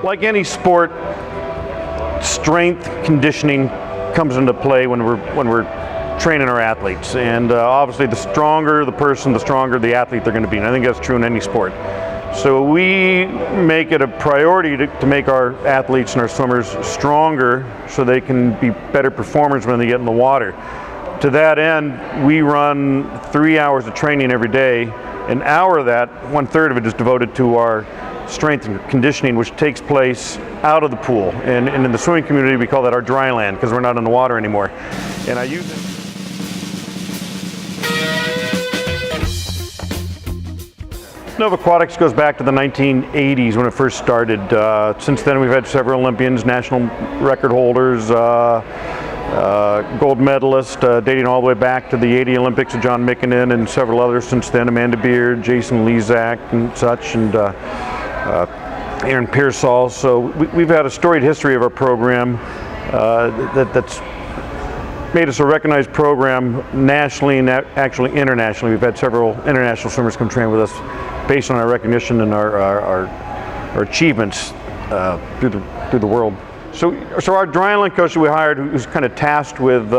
Like any sport, strength conditioning comes into play when we're training our athletes, and obviously the stronger the person, the stronger the athlete they're going to be, and I think that's true in any sport. So we make it a priority to make our athletes and our swimmers stronger so they can be better performers when they get in the water. To that end, we run 3 hours of training every day. An hour of that, 1/3 of it, is devoted to our strength and conditioning, which takes place out of the pool. And in the swimming community, we call that our dry land, because we're not in the water anymore. And I use it. Nova Aquatics goes back to the 1980s when it first started. Since then, we've had several Olympians, national record holders, gold medalist, dating all the way back to the '80 Olympics of John Mikkonen, and several others since then, Amanda Beard, Jason Lezak and such, and Aaron Pearsall. So we've had a storied history of our program that's made us a recognized program nationally and actually internationally. We've had several international swimmers come train with us based on our recognition and our achievements through the world. So our dry land coach that we hired, who's kind of tasked with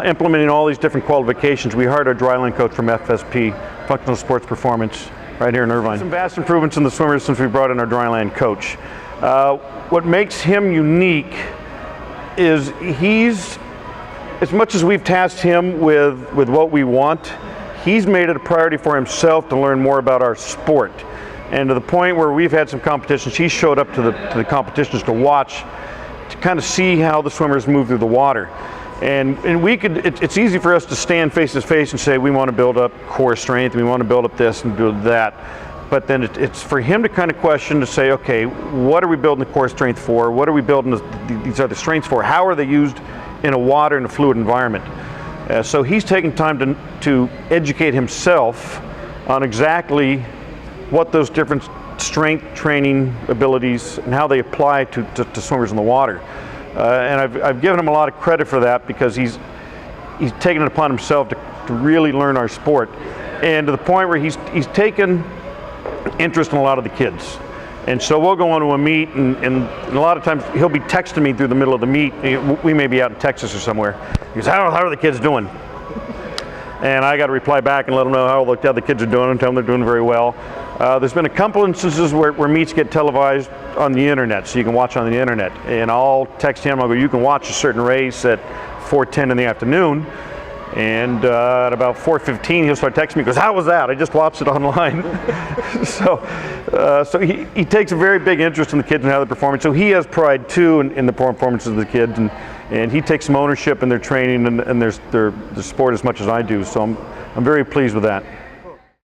implementing all these different qualifications, we hired our dry land coach from FSP, Functional Sports Performance, right here in Irvine. Some vast improvements in the swimmers since we brought in our dry land coach. What makes him unique is he's, as much as we've tasked him with what we want, he's made it a priority for himself to learn more about our sport. And to the point where we've had some competitions, he showed up to the competitions to watch, to kind of see how the swimmers move through the water. And we could, it's easy for us to stand face to face and say we want to build up core strength, we want to build up this and build that. But then it's for him to kind of question, to say, okay, what are we building the core strength for? What are we building these other strengths for? How are they used in a water and a fluid environment? So he's taken time to educate himself on exactly what those different strength training abilities and how they apply to swimmers in the water. And I've given him a lot of credit for that, because he's taken it upon himself to really learn our sport, and to the point where he's taken interest in a lot of the kids. And so we'll go on to a meet, and a lot of times he'll be texting me through the middle of the meet. We may be out in Texas or somewhere. He goes, how are the kids doing? And I got to reply back and let them know how the other kids are doing and tell them they're doing very well. There's been a couple instances where meets get televised on the internet, so you can watch on the internet. And I'll text him, I'll go, you can watch a certain race at 4:10 in the afternoon. And at about 4:15, he'll start texting me, he goes, how was that? I just watched it online. So he takes a very big interest in the kids and how they're performing. So he has pride too in the performances of the kids, and he takes some ownership in their training and their sport as much as I do. So I'm very pleased with that.